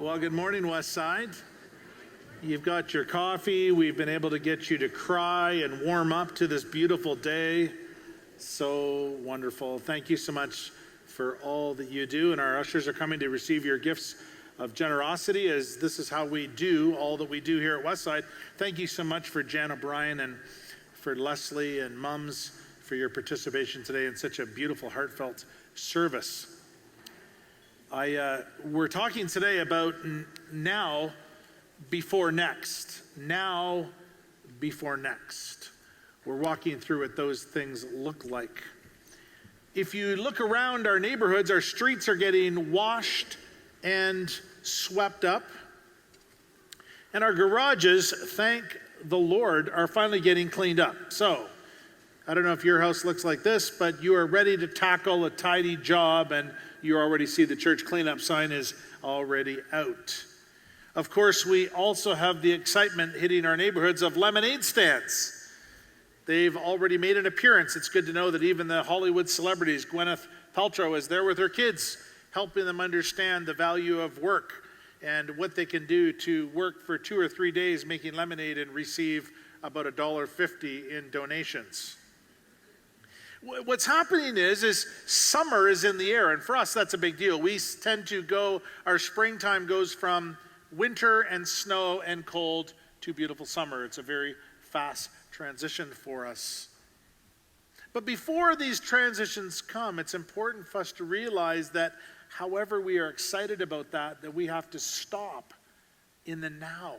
Well, good morning, West Side. You've got your coffee. We've been able to get you to cry and warm up to this beautiful day. So wonderful. Thank you so much for all that you do. And our ushers are coming to receive your gifts of generosity, as this is how we do all that we do here at Westside. Thank you so much for Jan O'Brien and for Leslie and Mums for your participation today in such a beautiful, heartfelt service. We're talking today about now before next. Now before next. We're walking through what those things look like. If you look around our neighborhoods, our streets are getting washed and swept up. And our garages, thank the Lord, are finally getting cleaned up. So, I don't know if your house looks like this, but you are ready to tackle a tidy job, and you already see the church cleanup sign is already out. Of course, we also have the excitement hitting our neighborhoods of lemonade stands. They've already made an appearance. It's good to know that even the Hollywood celebrities, Gwyneth Paltrow is there with her kids, helping them understand the value of work and what they can do to work for 2 or 3 days making lemonade and receive about $1.50 in donations. What's happening is summer is in the air, and for us that's a big deal. We tend to go, our springtime goes from winter and snow and cold to beautiful summer. It's a very fast transition for us. But before these transitions come, it's important for us to realize that however we are excited about that we have to stop in the now.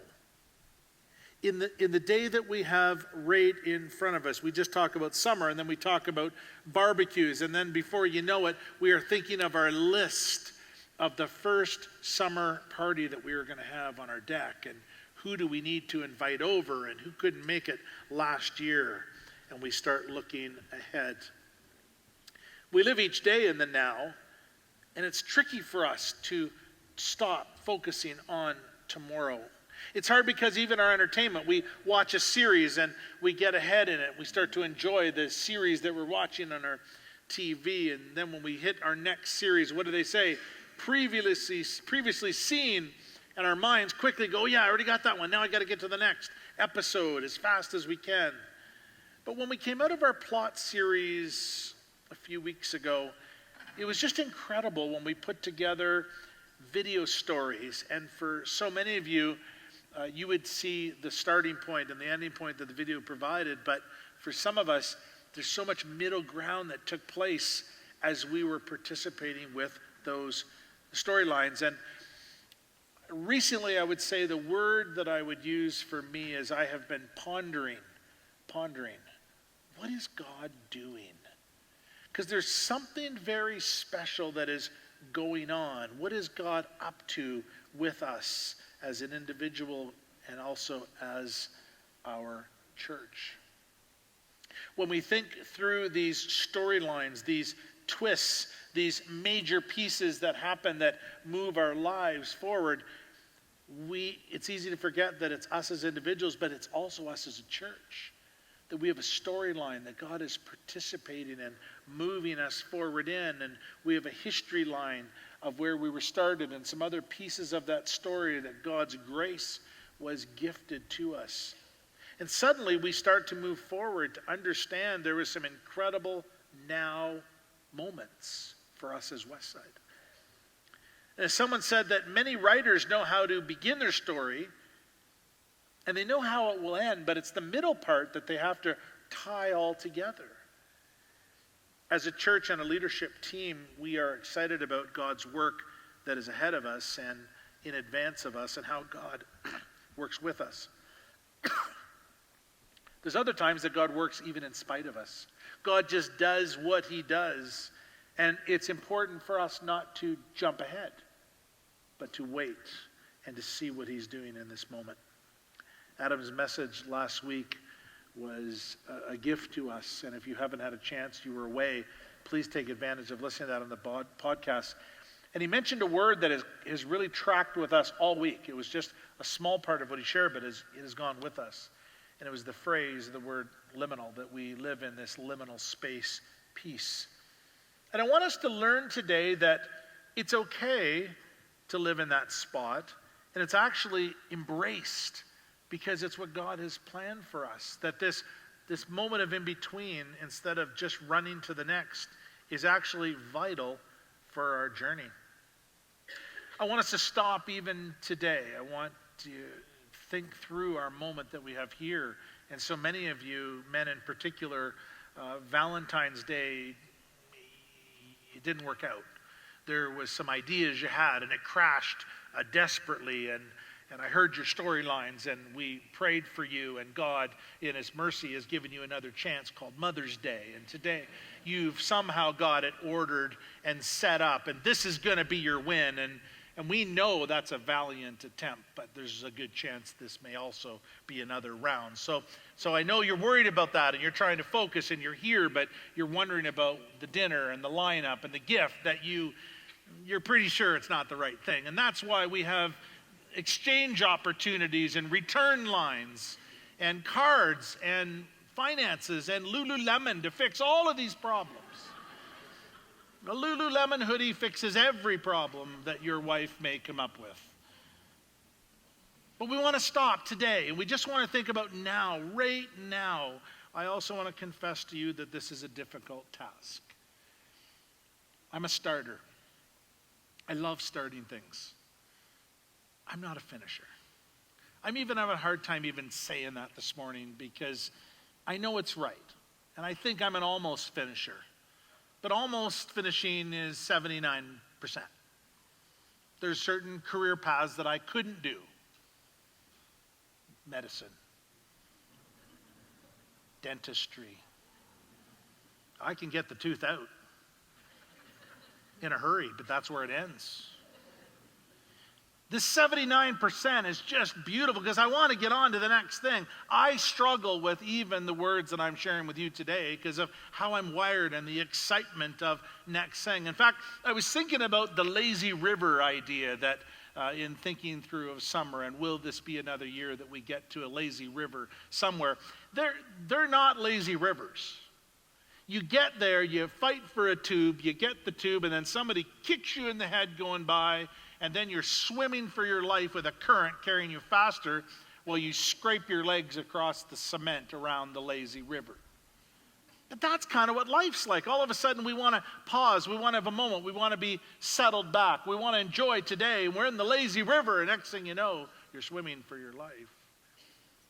In the day that we have right in front of us. We just talk about summer, and then we talk about barbecues, and then before you know it, we are thinking of our list of the first summer party that we are going to have on our deck, and who do we need to invite over, and who couldn't make it last year, and we start looking ahead. We live each day in the now, and it's tricky for us to stop focusing on tomorrow. It's hard because even our entertainment, we watch a series and we get ahead in it. We start to enjoy the series that we're watching on our TV, and then when we hit our next series, what do they say? Previously seen, and our minds quickly go, yeah, I already got that one. Now I got to get to the next episode as fast as we can. But when we came out of our plot series a few weeks ago, it was just incredible when we put together video stories, and for so many of you, you would see the starting point and the ending point that the video provided, but for some of us, there's so much middle ground that took place as we were participating with those storylines. And recently, I would say the word that I would use for me is I have been pondering, what is God doing? Because there's something very special that is going on. What is God up to with us as an individual and also as our church? When we think through these storylines, these twists, these major pieces that happen that move our lives forward, it's easy to forget that it's us as individuals, but it's also us as a church. That we have a storyline that God is participating in, moving us forward in, and we have a history line of where we were started and some other pieces of that story that God's grace was gifted to us. And suddenly we start to move forward to understand there was some incredible now moments for us as Westside. And as someone said that many writers know how to begin their story and they know how it will end, but it's the middle part that they have to tie all together. As a church and a leadership team, we are excited about God's work that is ahead of us and in advance of us and how God works with us. There's other times that God works even in spite of us. God just does what he does, and it's important for us not to jump ahead, but to wait and to see what he's doing in this moment. Adam's message last week was a gift to us, and if you haven't had a chance, you were away, please take advantage of listening to that on the podcast. And he mentioned a word that has really tracked with us all week. It was just a small part of what he shared, but it has gone with us. And it was the phrase, the word liminal, that we live in this liminal space, peace. And I want us to learn today that it's okay to live in that spot. And it's actually embraced because it's what God has planned for us. That this moment of in between, instead of just running to the next, is actually vital for our journey. I want us to stop even today. I want to think through our moment that we have here. And so many of you, men in particular, Valentine's Day, it didn't work out. There was some ideas you had, and it crashed desperately. And I heard your storylines, and we prayed for you, and God, in His mercy, has given you another chance called Mother's Day. And today, you've somehow got it ordered and set up, and this is going to be your win. And we know that's a valiant attempt, but there's a good chance this may also be another round. So I know you're worried about that, and you're trying to focus, and you're here, but you're wondering about the dinner and the lineup and the gift that you're pretty sure it's not the right thing. And that's why we have exchange opportunities and return lines and cards and finances and Lululemon to fix all of these problems. A Lululemon hoodie fixes every problem that your wife may come up with. But we want to stop today, and we just want to think about now, right now. I also want to confess to you that this is a difficult task. I'm a starter. I love starting things. I'm not a finisher. I'm even having a hard time even saying that this morning because I know it's right. And I think I'm an almost finisher. But almost finishing is 79%. There's certain career paths that I couldn't do. Medicine. Dentistry. I can get the tooth out in a hurry, but that's where it ends. This 79% is just beautiful because I want to get on to the next thing. I struggle with even the words that I'm sharing with you today because of how I'm wired and the excitement of next thing. In fact, I was thinking about the lazy river idea that in thinking through of summer, and will this be another year that we get to a lazy river somewhere? They're not lazy rivers. You get there, you fight for a tube, you get the tube, and then somebody kicks you in the head going by, and then you're swimming for your life with a current carrying you faster while you scrape your legs across the cement around the lazy river. But that's kind of what life's like. All of a sudden we want to pause, we want to have a moment, we want to be settled back, we want to enjoy today, and we're in the lazy river, and next thing you know, you're swimming for your life.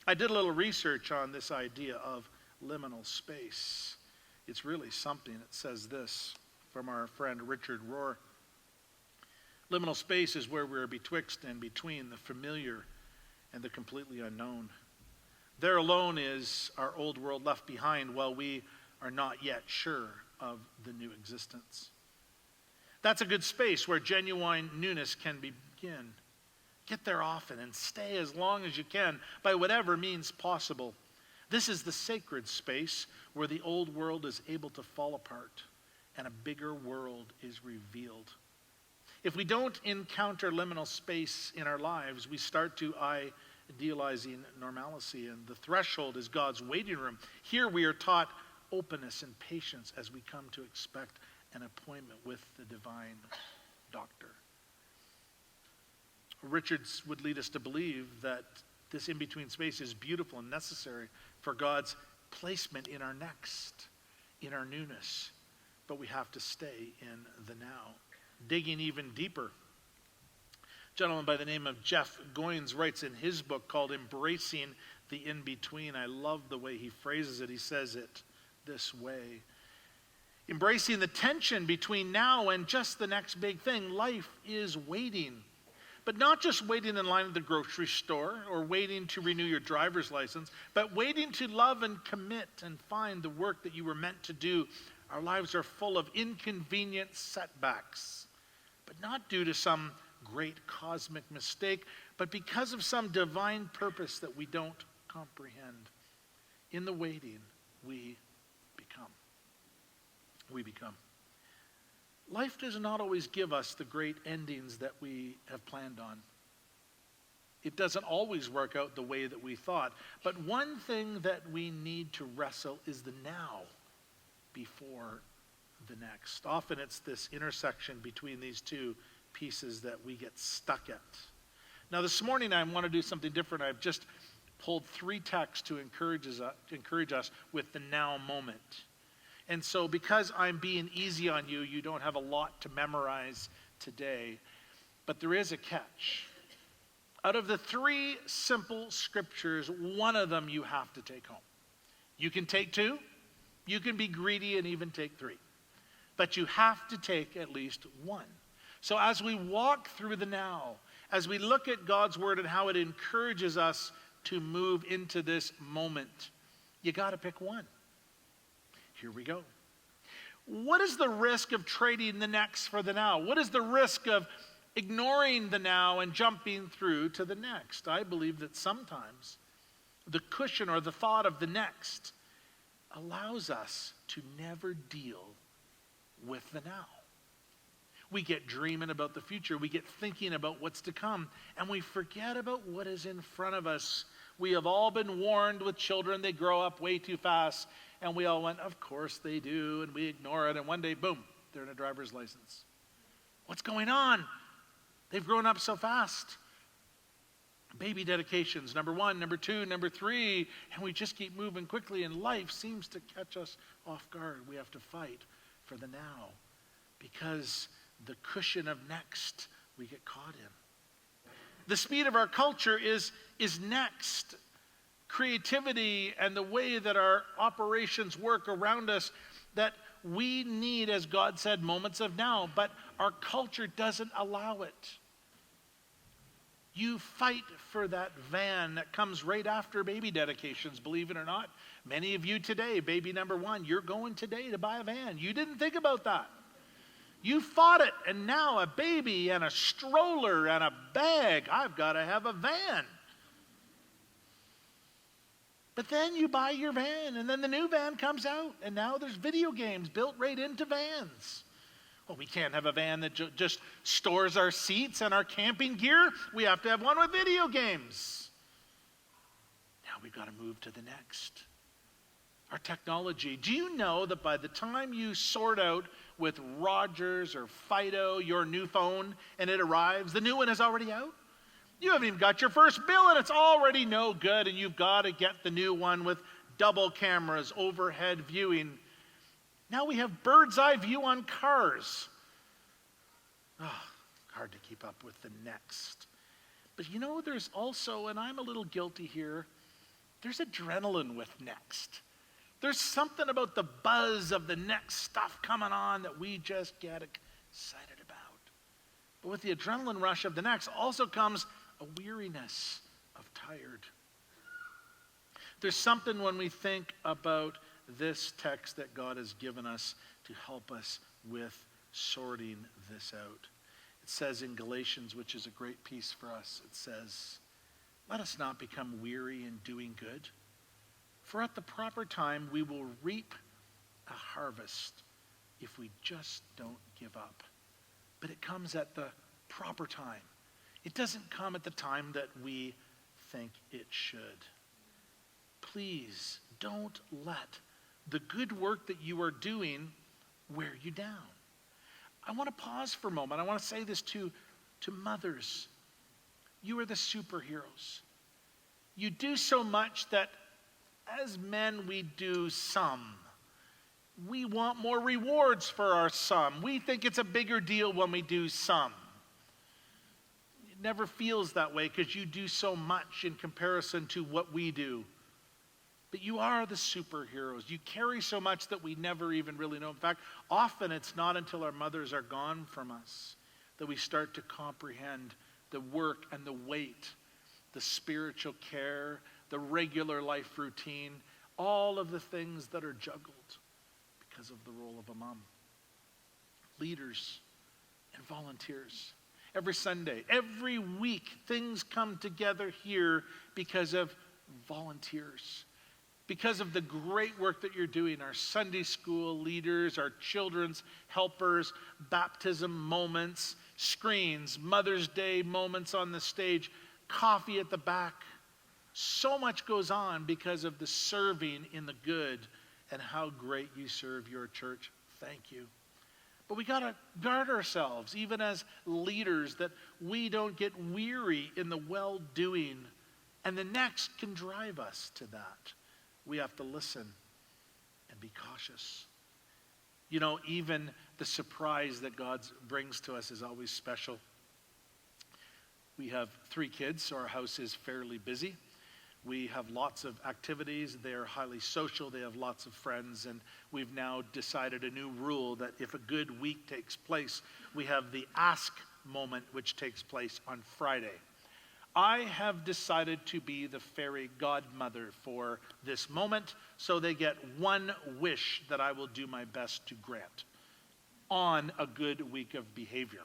I did a little research on this idea of liminal space. It's really something. It says this from our friend Richard Rohr. Liminal space is where we're betwixt and between the familiar and the completely unknown. There alone is our old world left behind while we are not yet sure of the new existence. That's a good space where genuine newness can begin. Get there often and stay as long as you can by whatever means possible. This is the sacred space where the old world is able to fall apart and a bigger world is revealed. If we don't encounter liminal space in our lives, we start to idealizing normalcy, and the threshold is God's waiting room. Here we are taught openness and patience as we come to expect an appointment with the divine doctor. Richards would lead us to believe that this in-between space is beautiful and necessary for God's placement in our next, in our newness. But we have to stay in the now. Digging even deeper. A gentleman by the name of Jeff Goins writes in his book called Embracing the In-Between. I love the way he phrases it. He says it this way. Embracing the tension between now and just the next big thing. Life is waiting. But not just waiting in line at the grocery store or waiting to renew your driver's license, but waiting to love and commit and find the work that you were meant to do. Our lives are full of inconvenient setbacks, but not due to some great cosmic mistake, but because of some divine purpose that we don't comprehend. In the waiting, we become. We become. Life does not always give us the great endings that we have planned on. It doesn't always work out the way that we thought. But one thing that we need to wrestle is the now before the next. Often it's this intersection between these two pieces that we get stuck at. Now this morning I want to do something different. I've just pulled 3 texts to encourage us with the now moment. And so because I'm being easy on you, you don't have a lot to memorize today. But there is a catch. Out of the 3 simple scriptures, one of them you have to take home. You can take 2. You can be greedy and even take 3. But you have to take at least 1. So as we walk through the now, as we look at God's word and how it encourages us to move into this moment, you got to pick 1. Here we go. What is the risk of trading the next for the now? What is the risk of ignoring the now and jumping through to the next? I believe that sometimes the cushion or the thought of the next allows us to never deal with the now. We get dreaming about the future. We get thinking about what's to come, and we forget about what is in front of us. We have all been warned with children, they grow up way too fast, and we all went, of course they do, and we ignore it, and one day, boom, they're in a driver's license. What's going on? They've grown up so fast. Baby dedications, number 1, number 2, number 3, and we just keep moving quickly, and life seems to catch us off guard. We have to fight for the now because the cushion of next we get caught in. The speed of our culture is next. Creativity and the way that our operations work around us, that we need, as God said, moments of now, but our culture doesn't allow it. You fight for that van that comes right after baby dedications, believe it or not. Many of you today, baby number 1, you're going today to buy a van. You didn't think about that. You fought it, and now a baby and a stroller and a bag. I've got to have a van. But then you buy your van, and then the new van comes out, and now there's video games built right into vans. Well, we can't have a van that just stores our seats and our camping gear. We have to have one with video games. Now we've got to move to the next. Our technology. Do you know that by the time you sort out with Rogers or Fido your new phone and it arrives, the new one is already out? You haven't even got your first bill and it's already no good, and you've got to get the new one with double cameras, overhead viewing. Now we have bird's eye view on cars. Hard to keep up with the next. But you know, there's also, and I'm a little guilty here, there's adrenaline with next. There's something about the buzz of the next stuff coming on that we just get excited about. But with the adrenaline rush of the next also comes a weariness of tired. There's something when we think about this text that God has given us to help us with sorting this out. It says in Galatians, which is a great piece for us, it says, "Let us not become weary in doing good, for at the proper time we will reap a harvest if we just don't give up." But it comes at the proper time. It doesn't come at the time that we think it should. Please don't let the good work that you are doing wear you down. I want to pause for a moment. I want to say this to mothers. You are the superheroes. You do so much that as men we do some. We want more rewards for our some. We think it's a bigger deal when we do some. It never feels that way because you do so much in comparison to what we do. But you are the superheroes. You carry so much that we never even really know. In fact, often it's not until our mothers are gone from us that we start to comprehend the work and the weight, the spiritual care, the regular life routine, all of the things that are juggled because of the role of a mom. Leaders and volunteers. Every Sunday, every week, things come together here because of volunteers. Because of the great work that you're doing, our Sunday school leaders, our children's helpers, baptism moments, screens, Mother's Day moments on the stage, coffee at the back. So much goes on because of the serving in the good and how great you serve your church. Thank you. But we got to guard ourselves, even as leaders, that we don't get weary in the well-doing, and the next can drive us to that. We have to listen and be cautious. You know, even the surprise that God brings to us is always special. We have 3 kids, so our house is fairly busy. We have lots of activities. They are highly social. They have lots of friends. And we've now decided a new rule that if a good week takes place, we have the ask moment, which takes place on Friday. I have decided to be the fairy godmother for this moment, so they get one wish that I will do my best to grant on a good week of behavior.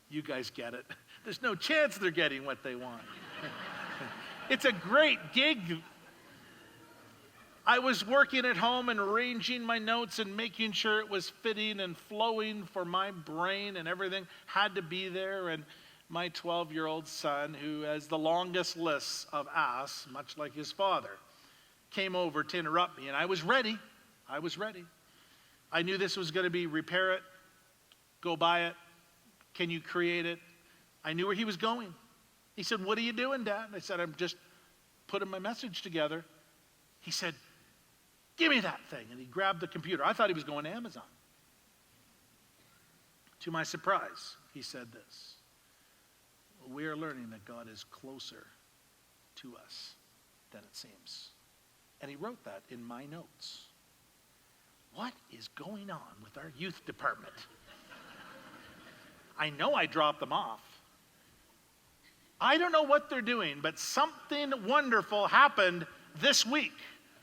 You guys get it. There's no chance they're getting what they want. It's a great gig. I was working at home and arranging my notes and making sure it was fitting and flowing for my brain, and everything had to be there. And my 12-year-old son, who has the longest list of asks, much like his father, came over to interrupt me, and I was ready. I knew this was going to be repair it, go buy it, can you create it? I knew where he was going. He said, "What are you doing, Dad?" I said, "I'm just putting my message together." He said, "Give me that thing." And he grabbed the computer. I thought he was going to Amazon. To my surprise, he said this: "We are learning that God is closer to us than it seems." And he wrote that in my notes. What is going on with our youth department? I know I dropped them off. I don't know what they're doing, but something wonderful happened this week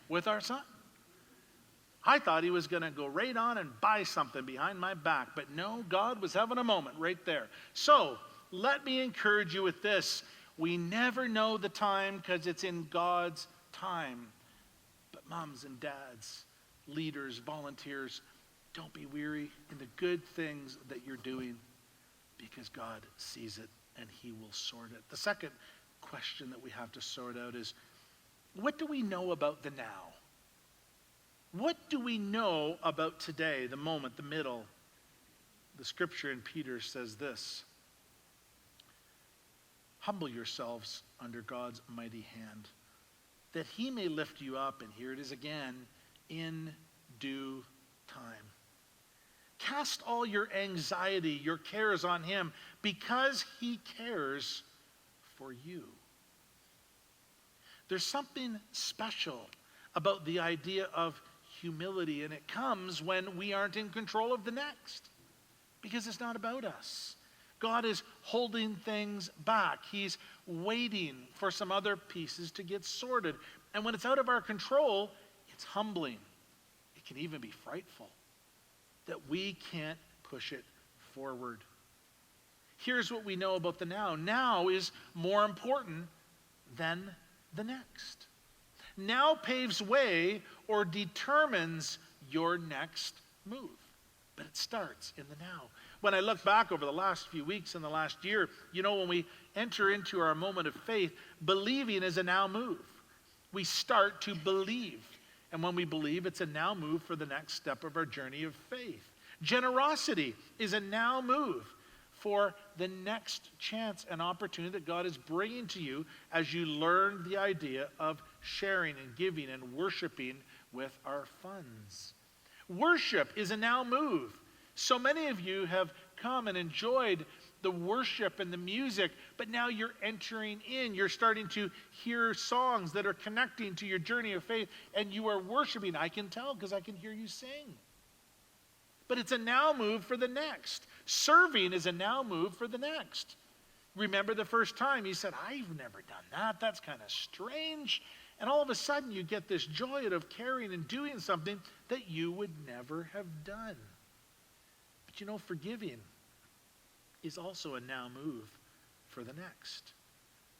with our son. I thought he was going to go right on and buy something behind my back, but no, God was having a moment right there. So let me encourage you with this. We never know the time because it's in God's time. But moms and dads, leaders, volunteers, don't be weary in the good things that you're doing, because God sees it and he will sort it. The second question that we have to sort out is, what do we know about the now? What do we know about today, the moment, the middle? The scripture in Peter says this: "Humble yourselves under God's mighty hand, that he may lift you up," and here it is again, "in due time. Cast all your anxiety, your cares on him, because he cares for you." There's something special about the idea of humility, and it comes when we aren't in control of the next, because it's not about us. God is holding things back. He's waiting for some other pieces to get sorted. And when it's out of our control, it's humbling. It can even be frightful that we can't push it forward. Here's what we know about the now. Now is more important than the next. Now paves way or determines your next move. But it starts in the now. When I look back over the last few weeks and the last year, you know, when we enter into our moment of faith, believing is a now move. We start to believe. And when we believe, it's a now move for the next step of our journey of faith. Generosity is a now move for the next chance and opportunity that God is bringing to you as you learn the idea of sharing and giving and worshiping with our funds. Worship is a now move. So many of you have come and enjoyed the worship and the music, but now you're entering in. You're starting to hear songs that are connecting to your journey of faith, and you are worshiping. I can tell because I can hear you sing. But it's a now move for the next. Serving is a now move for the next. Remember the first time you said, "I've never done that. That's kind of strange." And all of a sudden you get this joy of caring and doing something that you would never have done. But you know, forgiving is also a now move for the next.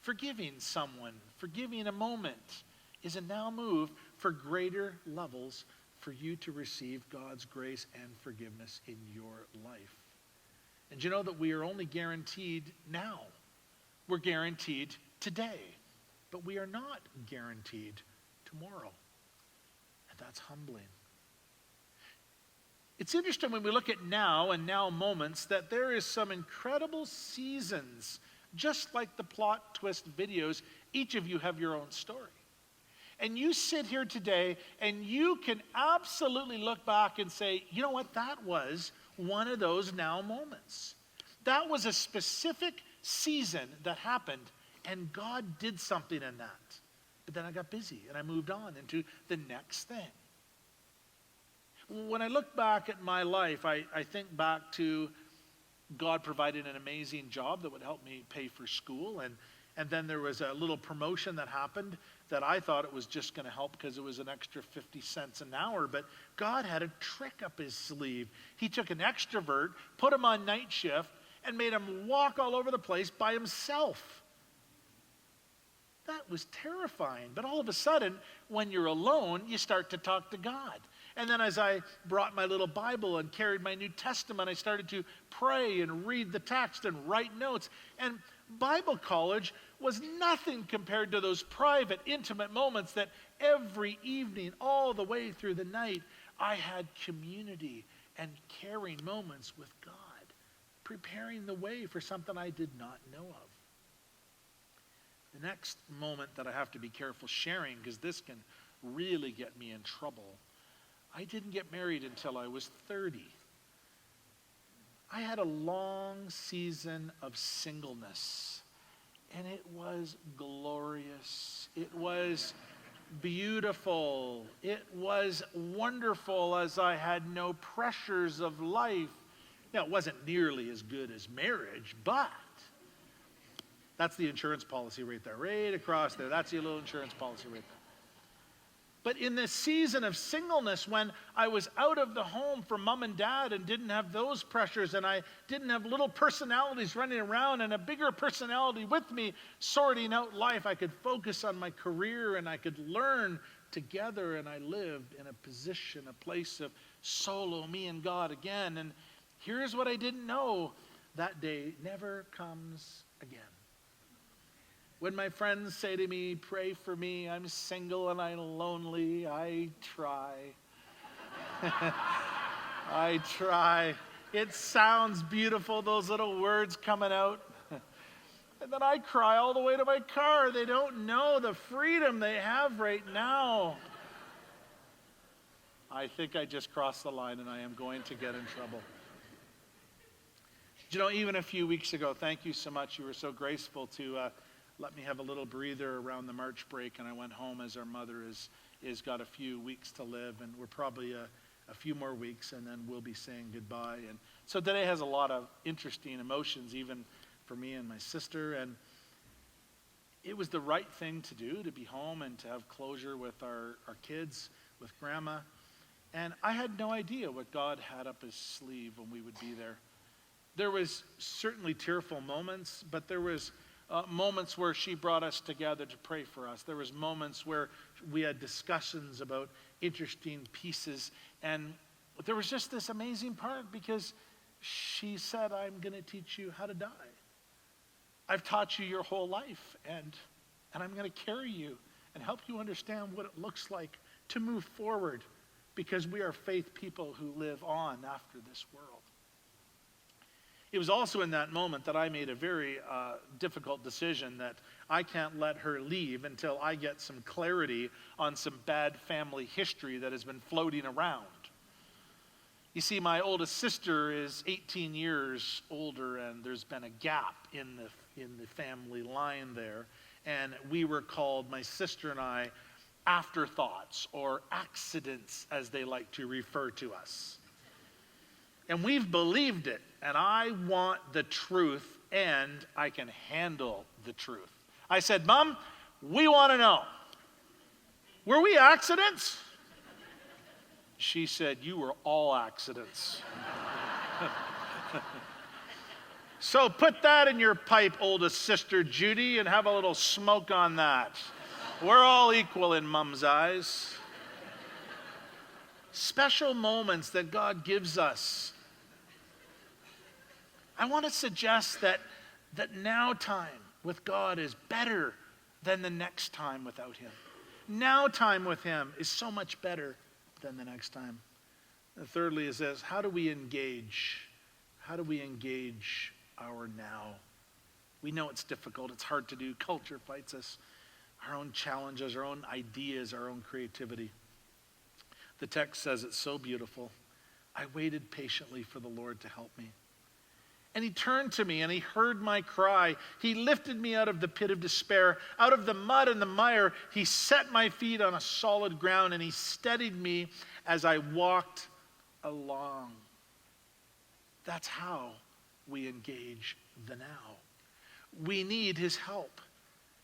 Forgiving someone, forgiving a moment is a now move for greater levels for you to receive God's grace and forgiveness in your life. And you know that we are only guaranteed now. We're guaranteed today, but we are not guaranteed tomorrow. And that's humbling. It's interesting when we look at now and now moments that there is some incredible seasons, just like the plot twist videos. Each of you have your own story. And you sit here today and you can absolutely look back and say, you know what, that was one of those now moments. That was a specific season that happened, and God did something in that. But then I got busy and I moved on into the next thing. When I look back at my life, I think back to God provided an amazing job that would help me pay for school. And then there was a little promotion that happened that I thought it was just going to help because it was an extra 50 cents an hour. But God had a trick up his sleeve. He took an extrovert, put him on night shift, and made him walk all over the place by himself. That was terrifying. But all of a sudden, when you're alone, you start to talk to God. And then as I brought my little Bible and carried my New Testament, I started to pray and read the text and write notes. And Bible college was nothing compared to those private, intimate moments that every evening, all the way through the night, I had community and caring moments with God, preparing the way for something I did not know of. The next moment that I have to be careful sharing, because this can really get me in trouble. I didn't get married until I was 30. I had a long season of singleness, and it was glorious. It was beautiful. It was wonderful as I had no pressures of life. Now, it wasn't nearly as good as marriage, but that's the insurance policy right there, right across there. That's the little insurance policy right there. But in this season of singleness, when I was out of the home from mom and dad and didn't have those pressures, and I didn't have little personalities running around and a bigger personality with me sorting out life, I could focus on my career and I could learn together, and I lived in a position, a place of solo, me and God again. And here's what I didn't know: that day never comes again. When my friends say to me, pray for me, I'm single and I'm lonely, I try. I try. It sounds beautiful, those little words coming out. And then I cry all the way to my car. They don't know the freedom they have right now. I think I just crossed the line and I am going to get in trouble. You know, even a few weeks ago, thank you so much. You were so graceful to let me have a little breather around the March break, and I went home as our mother is got a few weeks to live, and we're probably a few more weeks, and then we'll be saying goodbye. And so today has a lot of interesting emotions, even for me and my sister, and it was the right thing to do, to be home and to have closure with our kids, with Grandma. And I had no idea what God had up his sleeve when we would be there. There was certainly tearful moments, but there was moments where she brought us together to pray for us. There was moments where we had discussions about interesting pieces. And there was just this amazing part because she said, I'm going to teach you how to die. I've taught you your whole life, and I'm going to carry you and help you understand what it looks like to move forward, because we are faith people who live on after this world. It was also in that moment that I made a very difficult decision that I can't let her leave until I get some clarity on some bad family history that has been floating around. You see, my oldest sister is 18 years older, and there's been a gap in the family line there. And we were called, my sister and I, afterthoughts or accidents, as they like to refer to us. And we've believed it, and I want the truth, and I can handle the truth. I said, Mom, we want to know, were we accidents? She said, you were all accidents. So put that in your pipe, oldest sister Judy, and have a little smoke on that. We're all equal in Mom's eyes. Special moments that God gives us. I want to suggest that now time with God is better than the next time without him. Now time with him is so much better than the next time. And thirdly is this: how do we engage? How do we engage our now? We know it's difficult. It's hard to do. Culture fights us. Our own challenges, our own ideas, our own creativity. The text says it's so beautiful. I waited patiently for the Lord to help me. And he turned to me and he heard my cry. He lifted me out of the pit of despair, out of the mud and the mire. He set my feet on a solid ground and he steadied me as I walked along. That's how we engage the now. We need his help.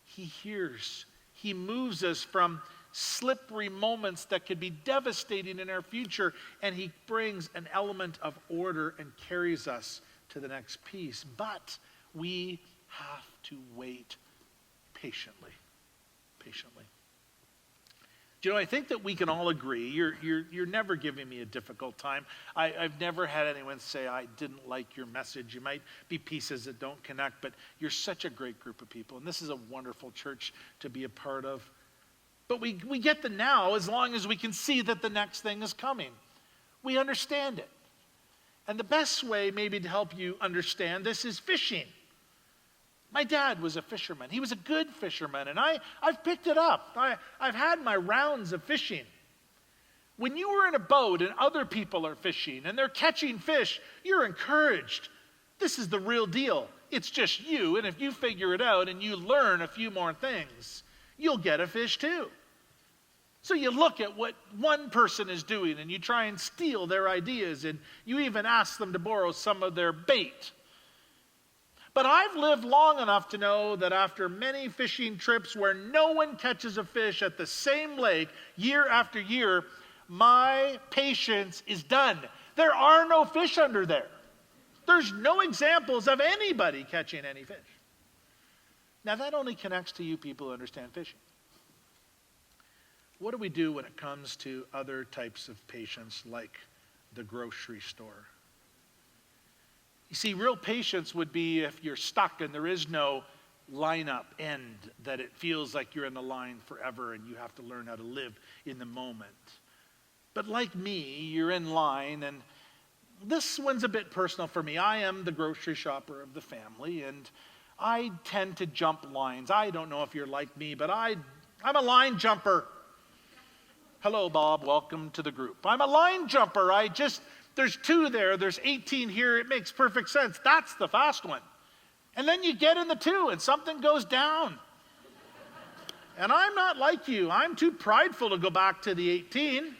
He hears. He moves us from slippery moments that could be devastating in our future, and he brings an element of order and carries us to the next piece. But we have to wait patiently. Patiently. Do you know, I think that we can all agree, you're never giving me a difficult time. I've never had anyone say, I didn't like your message. You might be pieces that don't connect, but you're such a great group of people. And this is a wonderful church to be a part of. But we get the now as long as we can see that the next thing is coming. We understand it. And the best way maybe to help you understand this is fishing. My dad was a fisherman. He was a good fisherman, and I've picked it up. I've had my rounds of fishing. When you are in a boat and other people are fishing and they're catching fish, you're encouraged. This is the real deal. It's just you, and if you figure it out and you learn a few more things, you'll get a fish too. So you look at what one person is doing and you try and steal their ideas, and you even ask them to borrow some of their bait. But I've lived long enough to know that after many fishing trips where no one catches a fish at the same lake year after year, my patience is done. There are no fish under there. There's no examples of anybody catching any fish. Now that only connects to you people who understand fishing. What do we do when it comes to other types of patience, like the grocery store? You see, real patience would be if you're stuck and there is no lineup end, that it feels like you're in the line forever and you have to learn how to live in the moment. But like me, you're in line, and this one's a bit personal for me. I am the grocery shopper of the family, and I tend to jump lines. I don't know if you're like me, but I'm a line jumper. Hello, Bob. Welcome to the group. I'm a line jumper. There's 2 there. There's 18 here. It makes perfect sense. That's the fast one. And then you get in the 2 and something goes down. And I'm not like you. I'm too prideful to go back to the 18.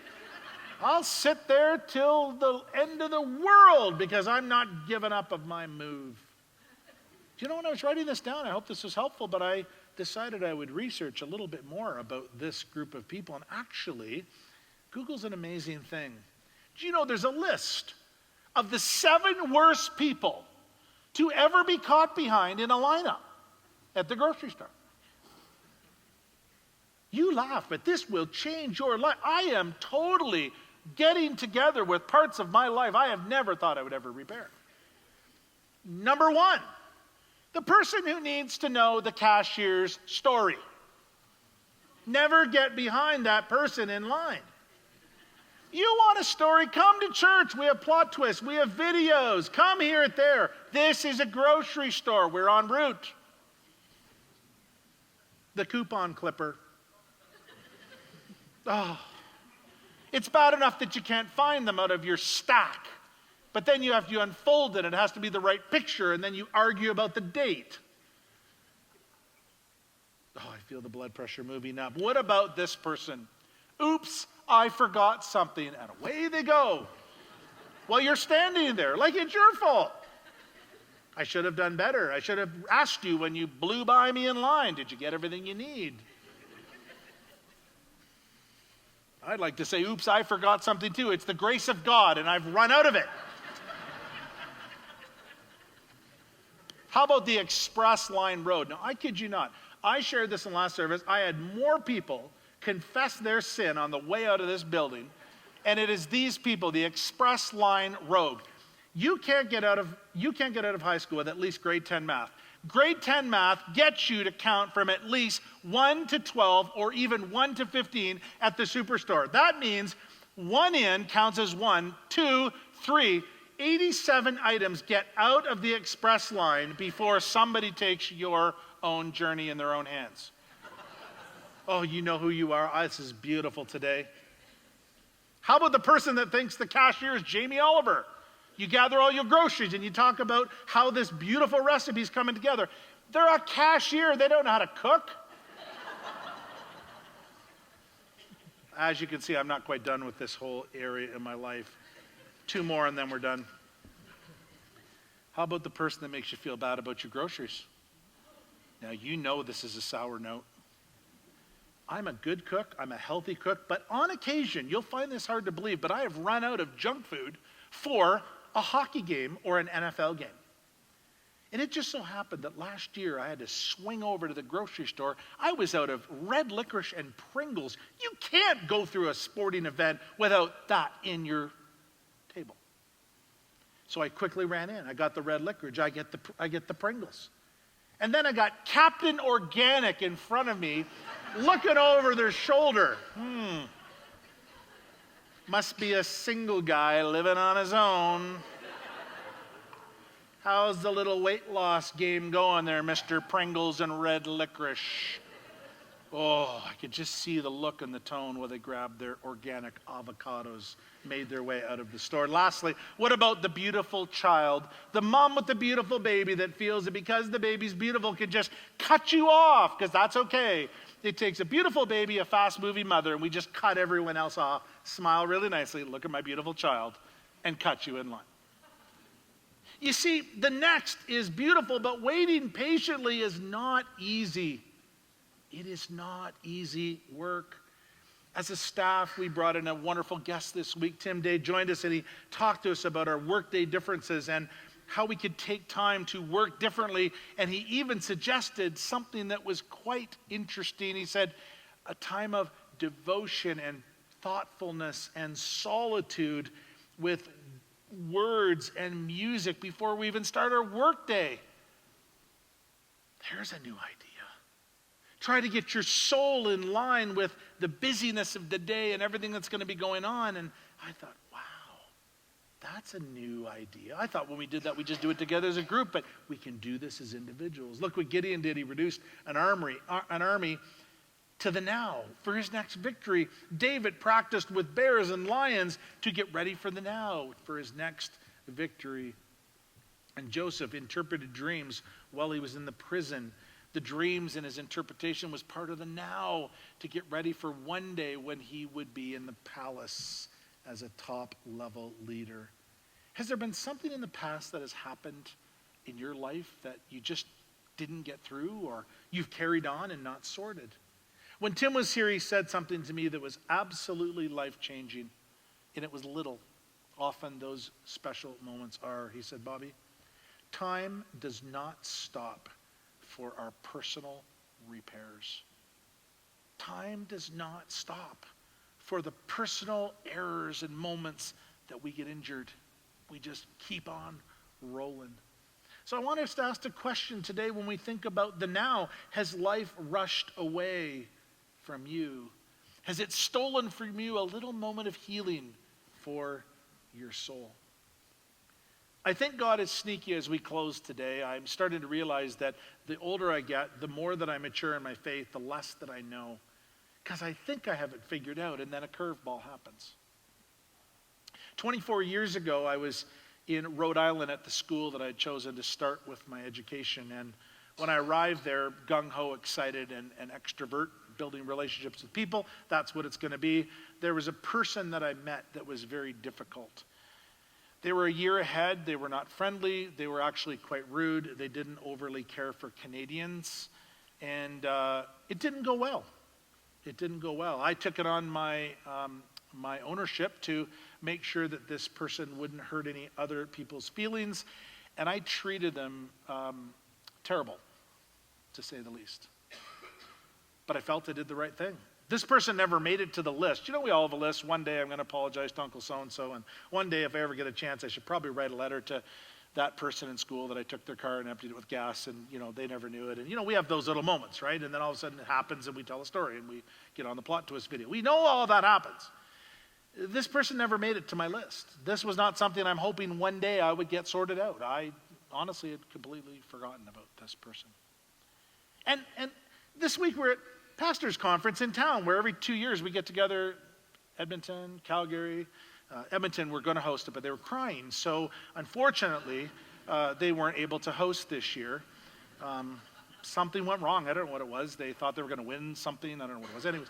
I'll sit there till the end of the world because I'm not giving up of my move. Do you know, when I was writing this down, I hope this was helpful, but I decided I would research a little bit more about this group of people. And actually, Google's an amazing thing. Do you know there's a list of the 7 worst people to ever be caught behind in a lineup at the grocery store? You laugh, but this will change your life. I am totally getting together with parts of my life I have never thought I would ever repair. Number 1, the person who needs to know the cashier's story. Never get behind that person in line. You want a story? Come to church. We have plot twists. We have videos. Come hear it there. This is a grocery store. We're en route. The coupon clipper. Oh, it's bad enough that you can't find them out of your stack. But then you have to unfold it. It has to be the right picture. And then you argue about the date. Oh, I feel the blood pressure moving up. What about this person? Oops, I forgot something. And away they go. Well, you're standing there like it's your fault. I should have done better. I should have asked you when you blew by me in line, did you get everything you need? I'd like to say, oops, I forgot something too. It's the grace of God, and I've run out of it. How about the express line road? Now, I kid you not. I shared this in last service. I had more people confess their sin on the way out of this building, and it is these people, the express line road. You can't get out of high school with at least grade 10 math. Grade 10 math gets you to count from at least 1 to 12 or even 1 to 15 at the superstore. That means One in counts as 1, 2, 3. 87 items get out of the express line before somebody takes your own journey in their own hands. Oh, you know who you are. Oh, this is beautiful today. How about the person that thinks the cashier is Jamie Oliver? You gather all your groceries and you talk about how this beautiful recipe is coming together. They're a cashier. They don't know how to cook. As you can see, I'm not quite done with this whole area in my life. 2 more and then we're done. How about the person that makes you feel bad about your groceries? Now, you know this is a sour note. I'm a good cook. I'm a healthy cook. But on occasion, you'll find this hard to believe, but I have run out of junk food for a hockey game or an NFL game. And it just so happened that last year I had to swing over to the grocery store. I was out of red licorice and Pringles. You can't go through a sporting event without that in your table. So I quickly ran in. I got the red licorice. I get the Pringles. And then I got Captain Organic in front of me, looking over their shoulder. Must be a single guy living on his own. How's the little weight loss game going there, Mr. Pringles and red licorice? Oh, I could just see the look and the tone while they grabbed their organic avocados, made their way out of the store. Lastly, what about the beautiful child, the mom with the beautiful baby that feels that because the baby's beautiful can just cut you off, because that's okay. It takes a beautiful baby, a fast moving mother, and we just cut everyone else off, smile really nicely, look at my beautiful child, and cut you in line. You see, the next is beautiful, but waiting patiently is not easy. It is not easy work. As a staff, we brought in a wonderful guest this week. Tim Day joined us and he talked to us about our workday differences and how we could take time to work differently. And he even suggested something that was quite interesting. He said, a time of devotion and thoughtfulness and solitude with words and music before we even start our workday. There's a new idea. Try to get your soul in line with the busyness of the day and everything that's going to be going on. And I thought, wow, that's a new idea. I thought when we did that, we just do it together as a group, but we can do this as individuals. Look what Gideon did. He reduced an army to the now for his next victory. David practiced with bears and lions to get ready for the now for his next victory. And Joseph interpreted dreams while he was in the prison. The dreams and his interpretation was part of the now to get ready for one day when he would be in the palace as a top-level leader. Has there been something in the past that has happened in your life that you just didn't get through or you've carried on and not sorted? When Tim was here, he said something to me that was absolutely life-changing, and it was little. Often those special moments are. He said, Bobby, time does not stop for our personal repairs. Time does not stop for the personal errors and moments that we get injured. We just keep on rolling. So I want us to ask the question today when we think about the now. Has life rushed away from you? Has it stolen from you a little moment of healing for your soul? I think God is sneaky as we close today. I'm starting to realize that the older I get, the more that I mature in my faith, the less that I know. Because I think I have it figured out, and then a curveball happens. 24 years ago, I was in Rhode Island at the school that I had chosen to start with my education. And when I arrived there, gung-ho, excited, and extrovert, building relationships with people, that's what it's going to be. There was a person that I met that was very difficult. They were a year ahead. They were not friendly. They were actually quite rude. They didn't overly care for Canadians. And it didn't go well. It didn't go well. I took it on my ownership to make sure that this person wouldn't hurt any other people's feelings. And I treated them terrible, to say the least. But I felt I did the right thing. This person never made it to the list. You know, we all have a list. One day I'm going to apologize to Uncle so-and-so, and one day if I ever get a chance, I should probably write a letter to that person in school that I took their car and emptied it with gas, and, you know, they never knew it. And, you know, we have those little moments, right? And then all of a sudden it happens, and we tell a story, and we get on the plot twist video. We know all of that happens. This person never made it to my list. This was not something I'm hoping one day I would get sorted out. I honestly had completely forgotten about this person. And this week we're at Pastors Conference in town, where every 2 years we get together, Edmonton, Calgary. Edmonton, we're going to host it, but they were crying. So unfortunately, they weren't able to host this year. Something went wrong. I don't know what it was. They thought they were going to win something. I don't know what it was. Anyways.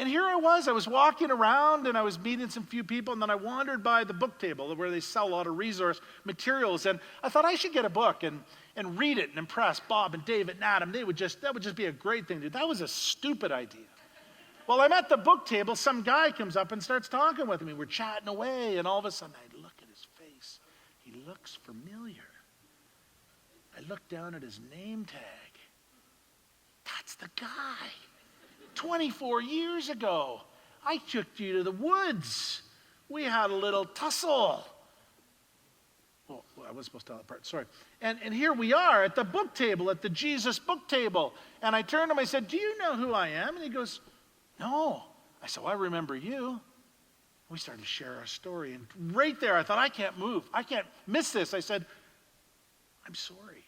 And here I was walking around and I was meeting some few people, and then I wandered by the book table where they sell a lot of resource materials, and I thought I should get a book and read it and impress Bob and David and Adam. That would just be a great thing to do. That was a stupid idea. Well, I'm at the book table, some guy comes up and starts talking with me. We're chatting away, and all of a sudden I look at his face. He looks familiar. I look down at his name tag. That's the guy. 24 years ago, I took you to the woods. We had a little tussle. Oh, I was supposed to tell that part, sorry. And here we are at the book table, at the Jesus book table. And I turned to him, I said, do you know who I am? And he goes, no. I said, well, I remember you. We started to share our story. And right there, I thought, I can't move. I can't miss this. I said, I'm sorry.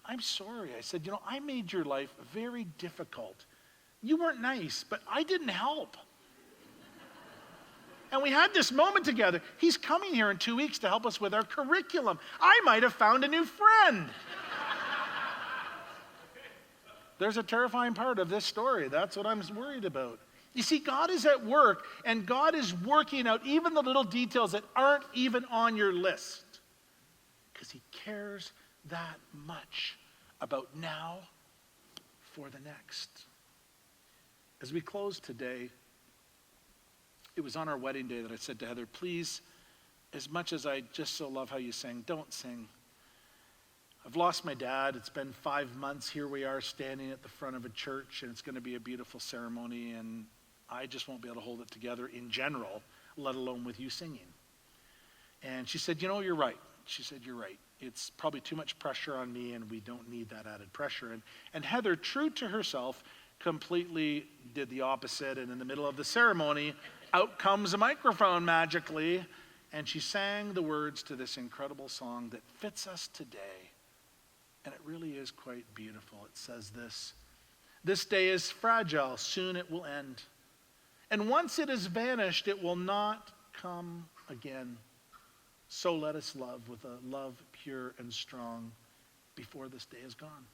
I'm sorry. I said, I made your life very difficult. You weren't nice, but I didn't help. And we had this moment together. He's coming here in 2 weeks to help us with our curriculum. I might have found a new friend. There's a terrifying part of this story. That's what I'm worried about. You see, God is at work, and God is working out even the little details that aren't even on your list, because he cares that much about now for the next. As we close today, it was on our wedding day that I said to Heather, please, as much as I just so love how you sang, don't sing. I've lost my dad. It's been 5 months. Here we are standing at the front of a church, and it's going to be a beautiful ceremony, and I just won't be able to hold it together in general, let alone with you singing. And she said, you're right. She said, you're right. It's probably too much pressure on me, and we don't need that added pressure. And Heather, true to herself, completely did the opposite. And in the middle of the ceremony, out comes a microphone magically, and she sang the words to this incredible song that fits us today. And it really is quite beautiful. It says this day is fragile, soon it will end. And once it has vanished, it will not come again. So let us love with a love pure and strong before this day is gone.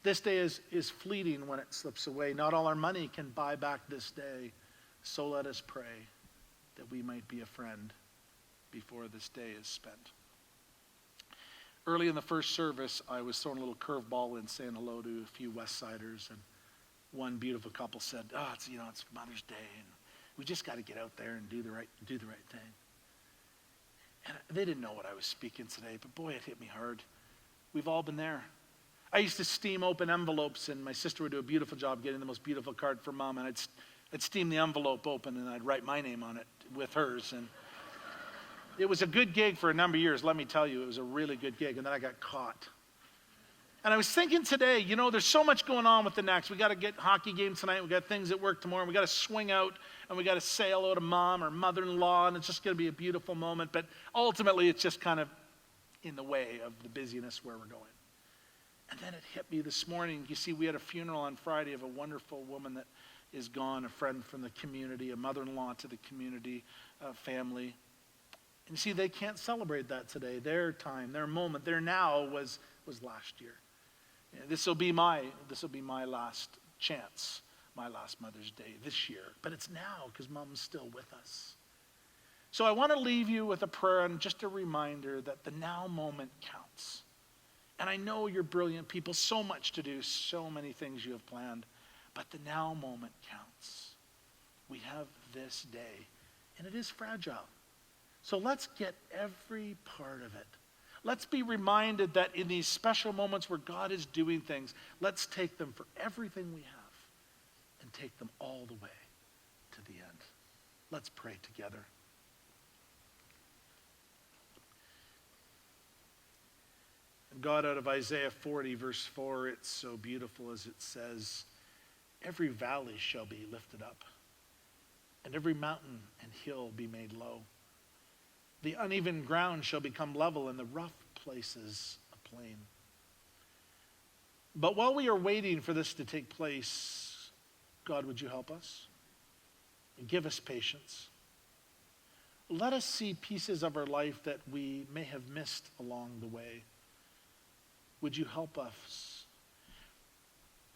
This day is fleeting when it slips away. Not all our money can buy back this day. So let us pray that we might be a friend before this day is spent. Early in the first service, I was throwing a little curveball in, saying hello to a few West Siders, and one beautiful couple said, it's Mother's Day, and we just got to get out there and do the right thing. And they didn't know what I was speaking today, but boy, it hit me hard. We've all been there. I used to steam open envelopes, and my sister would do a beautiful job getting the most beautiful card for Mom, and I'd steam the envelope open, and I'd write my name on it with hers. And it was a good gig for a number of years, let me tell you. It was a really good gig, and then I got caught. And I was thinking today, there's so much going on with the next. We got to get hockey games tonight. We got things at work tomorrow. We got to swing out, and we got to say hello to Mom or mother-in-law, and it's just going to be a beautiful moment. But ultimately, it's just kind of in the way of the busyness where we're going. And then it hit me this morning. You see, we had a funeral on Friday of a wonderful woman that is gone, a friend from the community, a mother-in-law to the community family. And you see, they can't celebrate that today. Their time, their moment, their now was last year. This will be my last chance, my last Mother's Day this year. But it's now because Mom's still with us. So I want to leave you with a prayer and just a reminder that the now moment counts. And I know you're brilliant people, so much to do, so many things you have planned, but the now moment counts. We have this day, and it is fragile. So let's get every part of it. Let's be reminded that in these special moments where God is doing things, let's take them for everything we have and take them all the way to the end. Let's pray together. God, out of Isaiah 40, verse 4, it's so beautiful as it says, every valley shall be lifted up, and every mountain and hill be made low. The uneven ground shall become level, and the rough places a plain. But while we are waiting for this to take place, God, would you help us? And give us patience. Let us see pieces of our life that we may have missed along the way. Would you help us?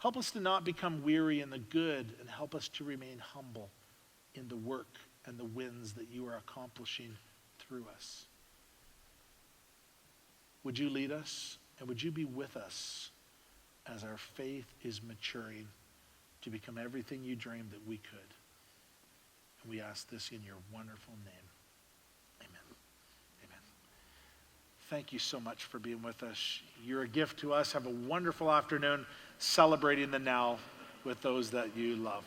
Help us to not become weary in the good, and help us to remain humble in the work and the wins that you are accomplishing through us. Would you lead us, and would you be with us as our faith is maturing to become everything you dreamed that we could? And we ask this in your wonderful name. Amen. Amen. Thank you so much for being with us. You're a gift to us. Have a wonderful afternoon celebrating the now with those that you love.